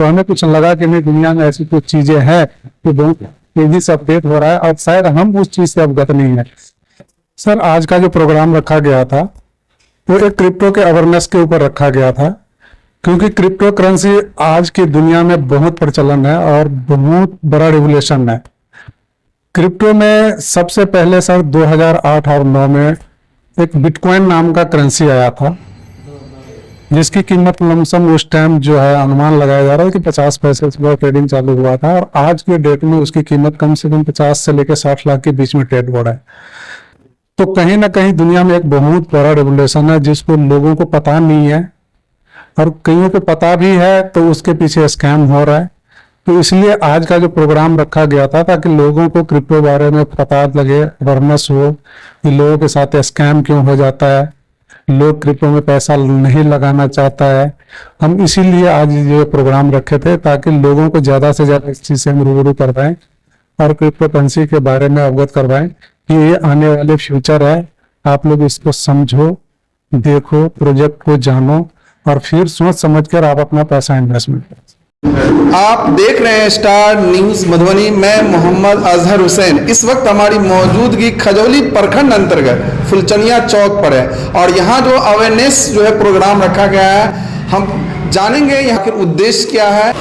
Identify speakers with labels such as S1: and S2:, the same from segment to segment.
S1: तो हमें कुछ लगा कि नहीं, दुनिया में ऐसी कुछ चीजें हैं कि बहुत तेजी से अपडेट हो रहा है और शायद हम उस चीज से अवगत नहीं है। सर, आज का जो प्रोग्राम रखा गया था वो एक क्रिप्टो के अवेयरनेस के ऊपर रखा गया था, क्योंकि क्रिप्टो करेंसी आज की दुनिया में बहुत प्रचलन है और बहुत बड़ा रिवोल्यूशन है। क्रिप्टो में सबसे पहले सर 2008 और 9 में एक बिटकॉइन नाम का करेंसी आया था, जिसकी कीमत लमसम उस टाइम जो है अनुमान लगाया जा रहा है कि 50 पैसे से ट्रेडिंग चालू हुआ था और आज के डेट में उसकी कीमत कम से कम 50 से लेकर 60 लाख के बीच में ट्रेड हो रहा है। तो कहीं ना कहीं दुनिया में एक बहुत बड़ा रेवोल्यूशन है जिसको लोगों को पता नहीं है, और कईयों को पता भी है तो उसके पीछे स्कैम हो रहा है। तो इसलिए आज का जो प्रोग्राम रखा गया था ताकि लोगों को क्रिप्टो बारे में पता लगे, अवेयरनेस हो कि लोगों के साथ स्कैम क्यों हो जाता है, लोग क्रिप्टो में पैसा नहीं लगाना चाहता है। हम इसीलिए आज ये प्रोग्राम रखे थे ताकि लोगों को ज्यादा से ज्यादा इस चीज से हम रूबरू करवाएं और क्रिप्टो करेंसी के बारे में अवगत करवाएं कि ये आने वाले फ्यूचर है। आप लोग इसको समझो, देखो, प्रोजेक्ट को जानो और फिर सोच समझ कर आप अपना पैसा इन्वेस्टमेंट करें।
S2: आप देख रहे हैं स्टार न्यूज मधुबनी। मैं मोहम्मद अजहर हुसैन। इस वक्त हमारी मौजूदगी खजौली प्रखंड अंतर्गत फुलचनिया चौक पर है और यहाँ जो अवेयरनेस जो है प्रोग्राम रखा गया है, हम जानेंगे यहाँ के उद्देश्य क्या है।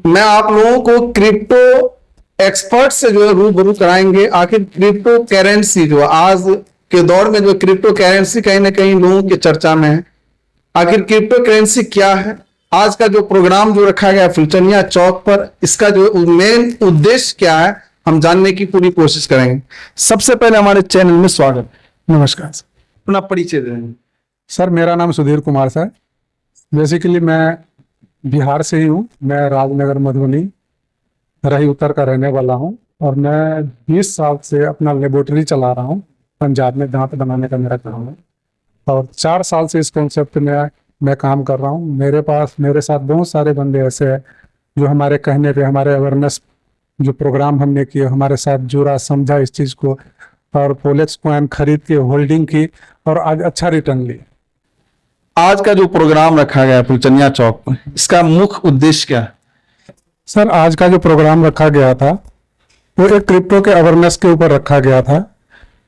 S2: मैं आप लोगों को क्रिप्टो एक्सपर्ट से जो है रूबरू कराएंगे। आखिर क्रिप्टो करेंसी जो आज के दौर में जो क्रिप्टो करेंसी कहीं ना कहीं लोगों की चर्चा में है, आखिर क्रिप्टो करेंसी क्या है। आज का जो प्रोग्राम जो रखा गया फुलचनिया चौक पर, इसका जो मेन उद्देश्य क्या है, हम जानने की पूरी कोशिश करेंगे। सबसे पहले हमारे चैनल में स्वागत।
S1: नमस्कार सर।
S2: अपना परिचय दें।
S1: सर, मेरा नाम सुधीर कुमार सर। बेसिकली मैं बिहार से ही हूँ। मैं राजनगर मधुबनी रही उत्तर का रहने वाला हूँ और मैं 20 साल से अपना लेबोरेटरी चला रहा हूँ। पंजाब में दांत बनाने का मेरा काम है और 4 साल से इस कॉन्सेप्ट में मैं काम कर रहा हूँ। मेरे साथ बहुत सारे बंदे ऐसे हैं जो हमारे कहने पे, हमारे अवेयरनेस जो प्रोग्राम हमने किए, हमारे साथ जुड़ा, समझा इस चीज़ को और पोलेक्स कॉइन खरीद के होल्डिंग की और आज अच्छा रिटर्न लिया।
S2: आज का जो प्रोग्राम रखा गया फुलचनिया चौक पर, इसका मुख्य उद्देश्य क्या है?
S1: सर, आज का जो प्रोग्राम रखा गया था वो एक क्रिप्टो के अवेयरनेस के ऊपर रखा गया था,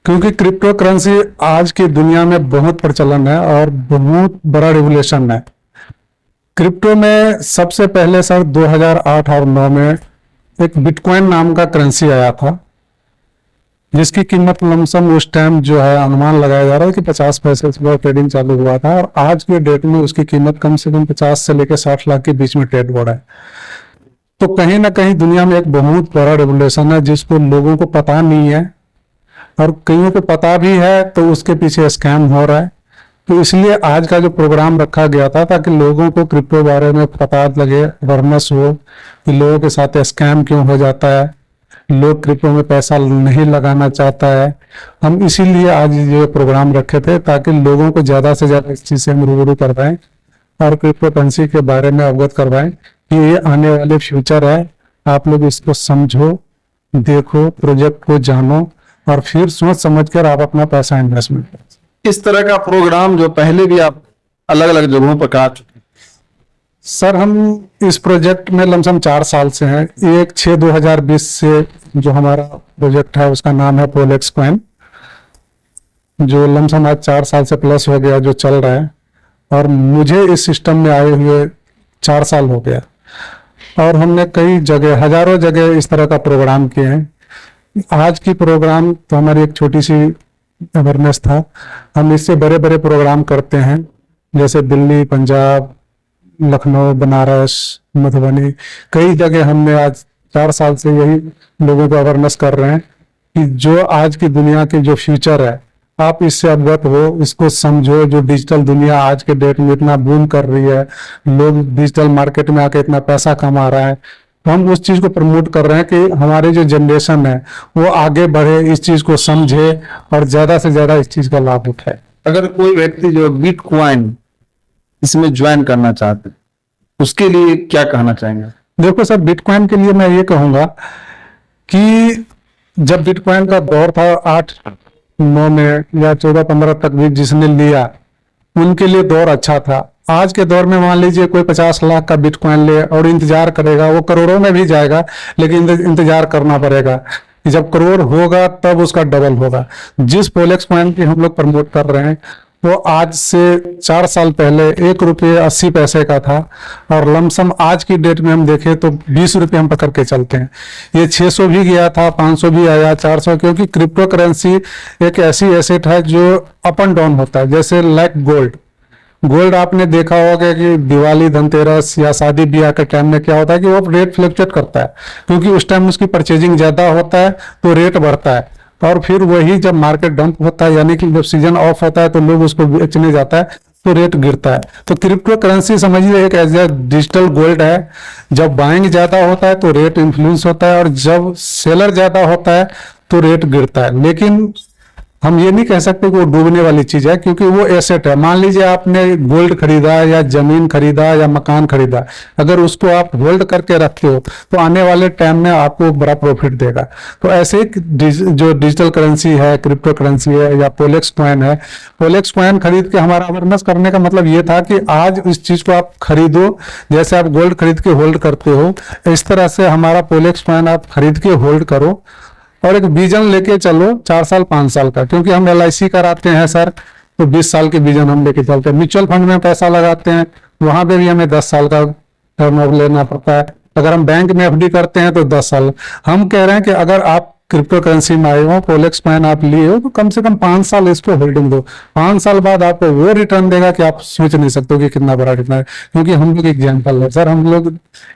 S1: क्योंकि क्रिप्टो करेंसी आज की दुनिया में बहुत प्रचलन है और बहुत बड़ा रिवोल्यूशन है। क्रिप्टो में सबसे पहले सर 2008 और 9 में एक बिटकॉइन नाम का करेंसी आया था, जिसकी कीमत लमसम उस टाइम जो है अनुमान लगाया जा रहा है कि 50 पैसे से ट्रेडिंग चालू हुआ था और आज के डेट में उसकी कीमत कम से कम 50 से लेकर 60 लाख के बीच में ट्रेड हो रहा है। तो कहीं ना कहीं दुनिया में एक बहुत बड़ा रेवोल्यूशन है जिसको लोगों को पता नहीं है, और कईयों को पता भी है तो उसके पीछे स्कैम हो रहा है। तो इसलिए आज का जो प्रोग्राम रखा गया था ताकि लोगों को क्रिप्टो बारे में पता लगे, अवेयरनेस हो कि लोगों के साथ स्कैम क्यों हो जाता है, लोग क्रिप्टो में पैसा नहीं लगाना चाहता है। हम इसीलिए आज ये प्रोग्राम रखे थे ताकि लोगों को ज्यादा से ज्यादा इस चीज से हम रूबरू करवाएं और क्रिप्टो करेंसी के बारे में अवगत करवाएं कि ये आने वाले फ्यूचर है। आप लोग इसको समझो, देखो, प्रोजेक्ट को जानो और फिर सोच समझ कर आप अपना पैसा इन्वेस्टमेंट करें।
S2: इस तरह का प्रोग्राम जो पहले भी आप अलग अलग जगहों पर कर चुके हैं?
S1: सर, हम इस प्रोजेक्ट में लमसम 4 साल से हैं। एक 6/2020 से जो हमारा प्रोजेक्ट है उसका नाम है पोलेक्स कॉइन, जो लमसम आज 4 साल से प्लस हो गया जो चल रहा है, और मुझे इस सिस्टम में आए हुए 4 साल हो गया और हमने कई जगह, हजारों जगह इस तरह का प्रोग्राम किए हैं। आज की प्रोग्राम तो हमारी एक छोटी सी अवेयरनेस था। हम इससे बड़े बड़े प्रोग्राम करते हैं, जैसे दिल्ली, पंजाब, लखनऊ, बनारस, मधुबनी, कई जगह हमने आज 4 साल से यही लोगों को अवेयरनेस कर रहे हैं कि जो आज की दुनिया की जो फ्यूचर है आप इससे अवगत हो, इसको समझो। जो डिजिटल दुनिया आज के डेट में इतना बूम कर रही है, लोग डिजिटल मार्केट में आके इतना पैसा कमा रहा है, तो हम उस चीज को प्रमोट कर रहे हैं कि हमारी जो जनरेशन है वो आगे बढ़े, इस चीज को समझे और ज्यादा से ज्यादा इस चीज का लाभ उठाए।
S2: अगर कोई व्यक्ति जो बिटकॉइन इसमें ज्वाइन करना चाहते हैं, उसके लिए क्या कहना चाहेंगे?
S1: देखो सर, बिटकॉइन के लिए मैं ये कहूंगा कि जब बिटकॉइन का दौर था 8-9 में या 14-15 तक भी जिसने लिया उनके लिए दौर अच्छा था। आज के दौर में मान लीजिए कोई 50 लाख का बिटकॉइन ले और इंतजार करेगा, वो करोड़ों में भी जाएगा, लेकिन इंतजार करना पड़ेगा कि जब करोड़ होगा तब उसका डबल होगा। जिस पोलेक्स कॉइन की हम लोग प्रमोट कर रहे हैं वो आज से 4 साल पहले 1 रुपये 80 पैसे का था, और लमसम आज की डेट में हम देखें तो 20 रुपये हम पकड़ के चलते हैं। ये 600 भी गया था, 500 भी आया, 400, क्योंकि क्रिप्टो करेंसी एक ऐसी एसेट है जो अप एंड डाउन होता है, जैसे लाइक गोल्ड। गोल्ड आपने देखा होगा कि दिवाली, धनतेरस या शादी ब्याह के टाइम में क्या होता है कि वो रेट फ्लक्चुएट करता है, क्योंकि उस टाइम उसकी परचेजिंग ज्यादा होता है तो रेट बढ़ता है, और फिर वही जब मार्केट डंप होता है यानी कि जब सीजन ऑफ होता है तो लोग उसको बेचने जाता है तो रेट गिरता है। तो क्रिप्टो करेंसी समझिए एक एज ए डिजिटल गोल्ड है। जब बाइंग ज्यादा होता है तो रेट इन्फ्लुएंस होता है, और जब सेलर ज्यादा होता है तो रेट गिरता है। लेकिन हम ये नहीं कह सकते कि वो डूबने वाली चीज है, क्योंकि वो एसेट है। मान लीजिए आपने गोल्ड खरीदा या जमीन खरीदा या मकान खरीदा, अगर उसको आप होल्ड करके रखते हो तो आने वाले टाइम में आपको बड़ा प्रॉफिट देगा। तो ऐसे ही जो डिजिटल करेंसी है, क्रिप्टो करेंसी है या पोलेक्स कॉइन है, पोलेक्स कॉइन खरीद के हमारा अवेयरनेस करने का मतलब ये था कि आज इस चीज को आप खरीदो, जैसे आप गोल्ड खरीद के होल्ड करते हो इस तरह से हमारा पोलेक्स कॉइन आप खरीद के होल्ड करो, और एक विजन लेके चलो 4 साल 5 साल का। क्योंकि हम LIC कराते हैं सर, तो 20 साल के विजन हम लेके चलते हैं। म्यूचुअल फंड में पैसा लगाते हैं, वहां पे भी हमें 10 साल का टर्म लेना पड़ता है। अगर हम बैंक में FD करते हैं तो 10 साल। हम कह रहे हैं कि अगर आप क्रिप्टो करेंसी में आए हो, पोलेक्स कॉइन आप लिए हो, तो कम से कम 5 साल इसको होल्डिंग दो। 5 साल बाद आपको वो रिटर्न देगा कि आप सोच नहीं सकते कि कितना बड़ा रिटर्न है। क्योंकि हम लोग एग्जाम्पल है सर, हम लोग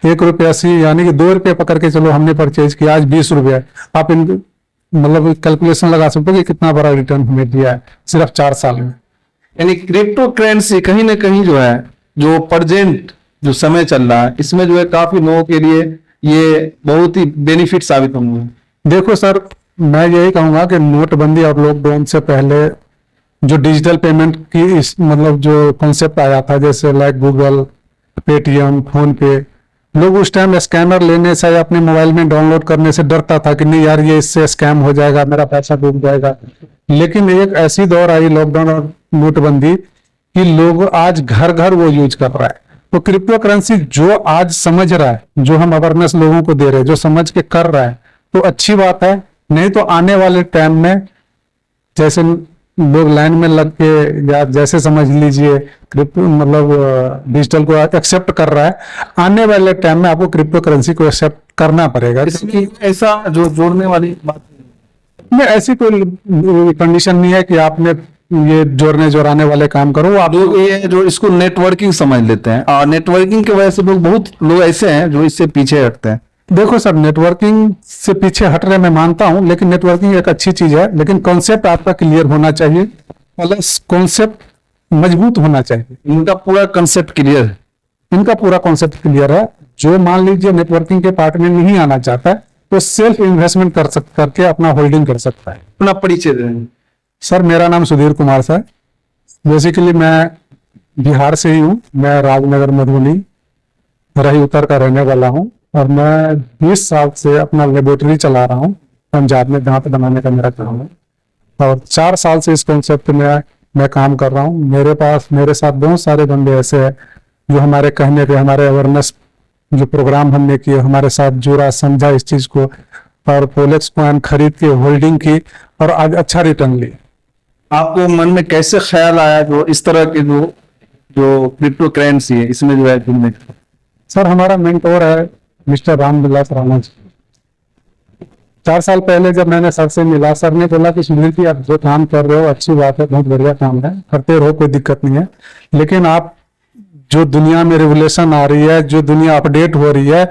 S1: 1 रुपये 80 यानी कि 2 रुपये पकड़ के चलो हमने परचेज किया, आज 20 रुपये। आप इन मतलब कैलकुलेशन लगा सकते हो कि कितना बड़ा रिटर्न हमें दिया है सिर्फ 4 साल में।
S3: यानी क्रिप्टो करेंसी कहीं ना कहीं जो है, जो प्रेजेंट जो समय चल रहा है, इसमें जो है काफी लोगों के लिए ये बहुत ही बेनिफिट साबित होंगे।
S1: देखो सर, मैं यही कहूंगा कि नोटबंदी और लॉकडाउन से पहले जो डिजिटल पेमेंट की इस मतलब जो कॉन्सेप्ट आया था, जैसे लाइक गूगल, पेटीएम, फोन पे, लोग उस टाइम स्कैनर लेने से या अपने मोबाइल में डाउनलोड करने से डरता था कि नहीं यार ये इससे स्कैम हो जाएगा, मेरा पैसा डूब जाएगा। लेकिन एक ऐसी दौर आई लॉकडाउन और नोटबंदी कि लोग आज घर घर वो यूज कर रहा है। तो क्रिप्टो करेंसी जो आज समझ रहा है, जो हम अवेयरनेस लोगों को दे रहे हैं, जो समझ के कर रहा है, तो अच्छी बात है। नहीं तो आने वाले टाइम में जैसे लोग लाइन में लग के या जैसे समझ लीजिए क्रिप्टो मतलब डिजिटल को एक्सेप्ट कर रहा है, आने वाले टाइम में आपको क्रिप्टो करेंसी को एक्सेप्ट करना पड़ेगा।
S3: इसमें ऐसा जो जोड़ने वाली बात
S1: में ऐसी कोई कंडीशन नहीं है कि आपने ये जोड़ने जोड़ाने वाले काम करो। वो आप
S3: लोग ये जो इसको नेटवर्किंग समझ लेते हैं, और नेटवर्किंग की वजह से लोग बहुत लोग ऐसे हैं जो इससे पीछे हटते हैं।
S1: देखो सर, नेटवर्किंग से पीछे हट रहे मैं मानता हूं, लेकिन नेटवर्किंग एक अच्छी चीज है, लेकिन कॉन्सेप्ट आपका क्लियर होना चाहिए, प्लस कॉन्सेप्ट मजबूत होना चाहिए।
S3: इनका पूरा कंसेप्ट क्लियर है।
S1: इनका पूरा कॉन्सेप्ट क्लियर है। जो मान लीजिए नेटवर्किंग के पार्ट में नहीं आना चाहता है तो सेल्फ इन्वेस्टमेंट करके अपना होल्डिंग कर सकता है।
S3: अपना परिचय दें।
S1: सर, मेरा नाम सुधीर कुमार सर। बेसिकली मैं बिहार से ही हूँ। मैं राजनगर मधुबनी रही उत्तर का रहने वाला हूँ, और मैं 20 साल से अपना लेबोरेटरी चला रहा हूँ पंजाब में। दांत बनाने का मेरा काम है, और 4 साल से इस कॉन्सेप्ट में मैं काम कर रहा हूँ। मेरे साथ बहुत सारे बंदे ऐसे हैं जो हमारे कहने पे, हमारे अवेयरनेस जो प्रोग्राम हमने किए, हमारे साथ जुड़ा, समझा इस चीज को, और पोलेक्स कॉइन खरीद के होल्डिंग की, और आज अच्छा रिटर्न लिया।
S3: आपको मन में कैसे ख्याल आया जो इस तरह के जो क्रिप्टो करेंसी है इसमें जो है जुड़ने?
S1: सर, हमारा मेंटोर है मिस्टर रामविलास राणा जी। 4 साल पहले जब मैंने सर से मिला, सर ने बोला कि सुनील जी आप जो काम कर रहे हो अच्छी बात है, बहुत बढ़िया काम है, करते रहो, कोई दिक्कत नहीं है, लेकिन आप जो दुनिया में रेवोल्यूशन आ रही है, जो दुनिया अपडेट हो रही है,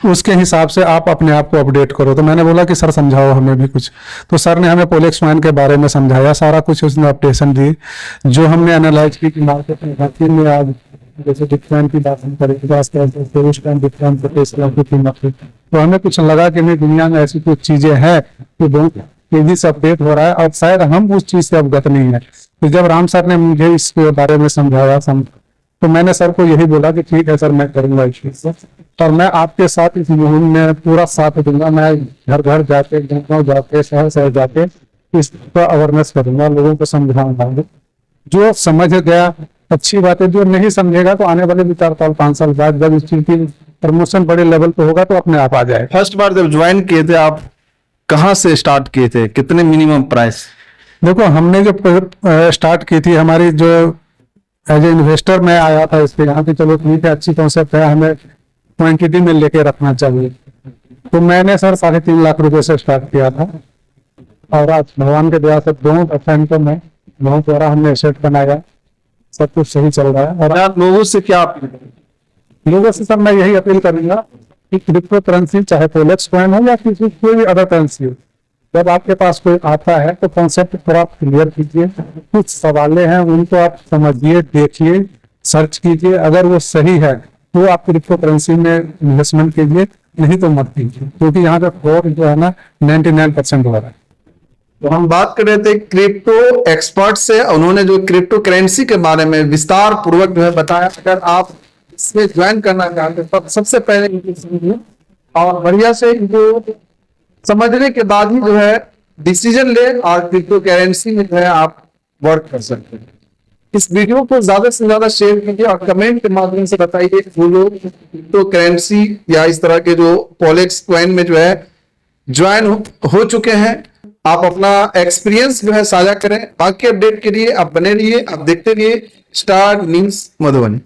S1: उसके हिसाब से आप अपने आप को अपडेट करो। तो मैंने बोला कि सर समझाओ हमें भी कुछ। तो सर ने हमें पोलेक्स कॉइन के बारे में समझाया, सारा कुछ उसने अपडेशन दी, जो हमने एनालाइज की कि मार्केट में आज जैसे बिटकॉइन की बात हम करें तो हमें कुछ लगा कि नहीं, दुनिया में ऐसी कुछ चीजें हैं कि बहुत तेजी से अपडेट हो रहा है, और शायद हम उस चीज से अवगत नहीं है। तो जब राम सर ने मुझे इसके बारे में समझाया तो मैंने सर को यही बोला कि ठीक है सर, मैं करूंगा इस चीज से, और मैं आपके साथ इस मुहिम में पूरा साथ दूंगा। मैं घर घर जाके, गाँव जाके, शहर शहर जाके इसका अवेयरनेस करूंगा, लोगों को समझाऊंगा। जो समझ गया अच्छी बात है। जो नहीं समझेगा तो आने वाले 4 साल 5 साल बाद जब इस चीज की प्रमोशन बड़े लेवल पे होगा तो अपने आप आ जाएगा।
S3: फर्स्ट बार जब ज्वाइन किए थे आप, कहाँ से स्टार्ट किए थे, कितने मिनिमम प्राइस?
S1: देखो, हमने जो स्टार्ट की थी, हमारी जो एज ए इन्वेस्टर मैं आया था इस पे, यहाँ पे चलो ठीक है, अच्छी कॉन्सेप्ट है, हमें क्वांटिटी में लेके रखना चाहिए। तो मैंने सर 3.5 लाख रुपए से स्टार्ट किया था, और आज भगवान के दया से दोनों पर्सन को मैं बहुत द्वारा हमने एसेट बनाया, सब कुछ सही चल रहा है। और
S3: आप लोगों से क्या
S1: लोगों से सर मैं यही अपील करूंगा कि क्रिप्टो करेंसी, चाहे फोलेक्स कॉइन हो या किसी कोई भी अदर करेंसी हो, जब आपके पास कोई आता है तो कॉन्सेप्ट थोड़ा क्लियर कीजिए। कुछ सवालें हैं उनको आप समझिए, देखिए, सर्च कीजिए। अगर वो सही है तो आप क्रिप्टो करेंसी में इन्वेस्टमेंट कीजिए, नहीं तो मत कीजिए, क्योंकि यहाँ पे फ्रॉड जो है ना 99% हो रहा है।
S2: तो हम बात कर रहे थे क्रिप्टो एक्सपर्ट से, उन्होंने जो क्रिप्टो करेंसी के बारे में विस्तार पूर्वक जो है बताया। अगर आप इसमें ज्वाइन करना चाहते हैं तो सबसे पहले इनको समझिए, और बढ़िया से इनको समझने के बाद ही जो है डिसीजन ले, और क्रिप्टो करेंसी में जो है आप वर्क कर सकते हैं। इस वीडियो को ज्यादा से ज्यादा शेयर कीजिए और कमेंट के माध्यम से बताइए वो लोग क्रिप्टो करेंसी या इस तरह के जो फोलेक्स कॉइन में जो है ज्वाइन हो चुके हैं। आप अपना एक्सपीरियंस जो है साझा करें। बाकी अपडेट के लिए आप बने रहिए, आप देखते रहिए स्टार न्यूज मधुबनी।